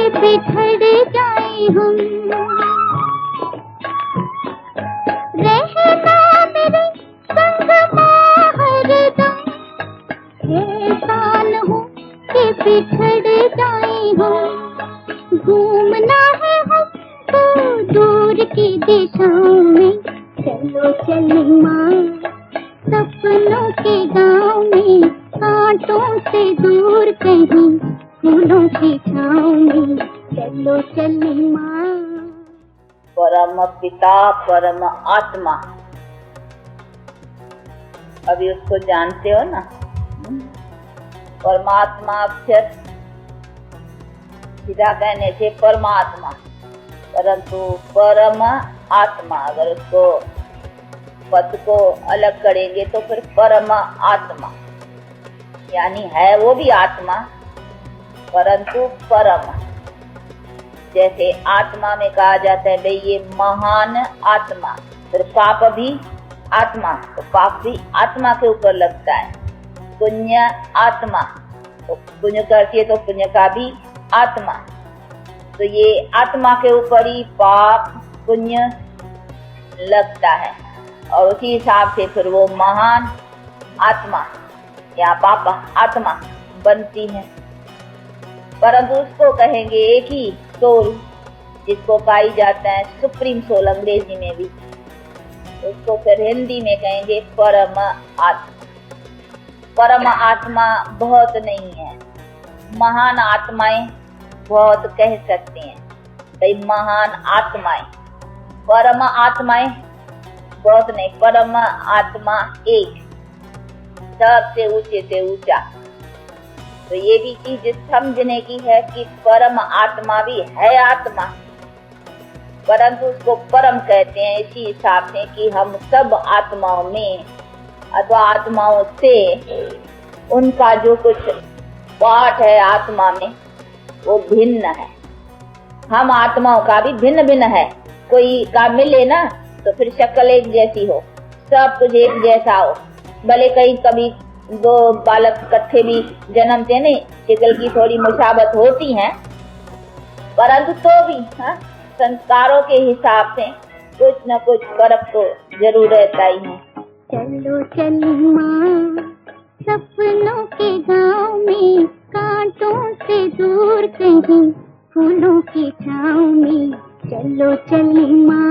के बिछड़ जाए हम। रहना मेरे संग हरदम, ऐसा न हो कि बिछड़ जाए हम। घूमना है हमको दूर की दिशाओं में, चलो चले माँ सपनों के गाँव में। कांटों से दूर कहीं फूलों की छाँव में, चलो चले माँ। परम पिता परम आत्मा, अभी उसको जानते हो ना? परमात्मा अक्षर सीधा कहने से परमात्मा, परंतु परम आत्मा अगर उसको पद को अलग करेंगे तो फिर परम आत्मा, यानी है वो भी आत्मा परंतु परम। जैसे आत्मा में कहा जाता है भाई ये महान आत्मा, फिर पाप भी आत्मा, तो पाप भी आत्मा के ऊपर लगता है। पुण्य आत्मा, तो पुण्य करती है तो पुण्य का भी आत्मा, तो ये आत्मा के ऊपर ही पाप पुण्य लगता है और उसी हिसाब से फिर वो महान आत्मा या पाप आत्मा बनती है। परंतु उसको कहेंगे एक ही सोल, जिसको कहा जाता है सुप्रीम सोल अंग्रेजी में भी, उसको फिर हिंदी में कहेंगे परम आत्मा। परम आत्मा बहुत नहीं है, महान आत्माएं बहुत कह सकते हैं भाई महान आत्माएं, परम आत्माएं बहुत नहीं। परम आत्मा एक, सबसे ऊंचे से ऊंचा। तो ये भी चीज समझने की है कि परम आत्मा भी है आत्मा, परंतु उसको परम कहते हैं इसी हिसाब से कि हम सब आत्माओं में अथवा आत्माओं से उनका जो कुछ पार्ट है आत्मा में वो भिन्न है। हम आत्माओं का भी भिन्न भिन्न है। कोई का मिले ना तो फिर शक्ल एक जैसी हो, सब कुछ एक जैसा हो, भले कहीं कभी दो बालक इकट्ठे भी जन्मते नहीं, शक्ल की थोड़ी मुशाबत होती है, परंतु तो भी संस्कारों के हिसाब से कुछ न कुछ फर्क तो जरूर रहता ही है। चलो चलो माँ सपनों के गाँव में, कांटों से दूर कहीं फूलों की छाँव में, चलो चलो माँ।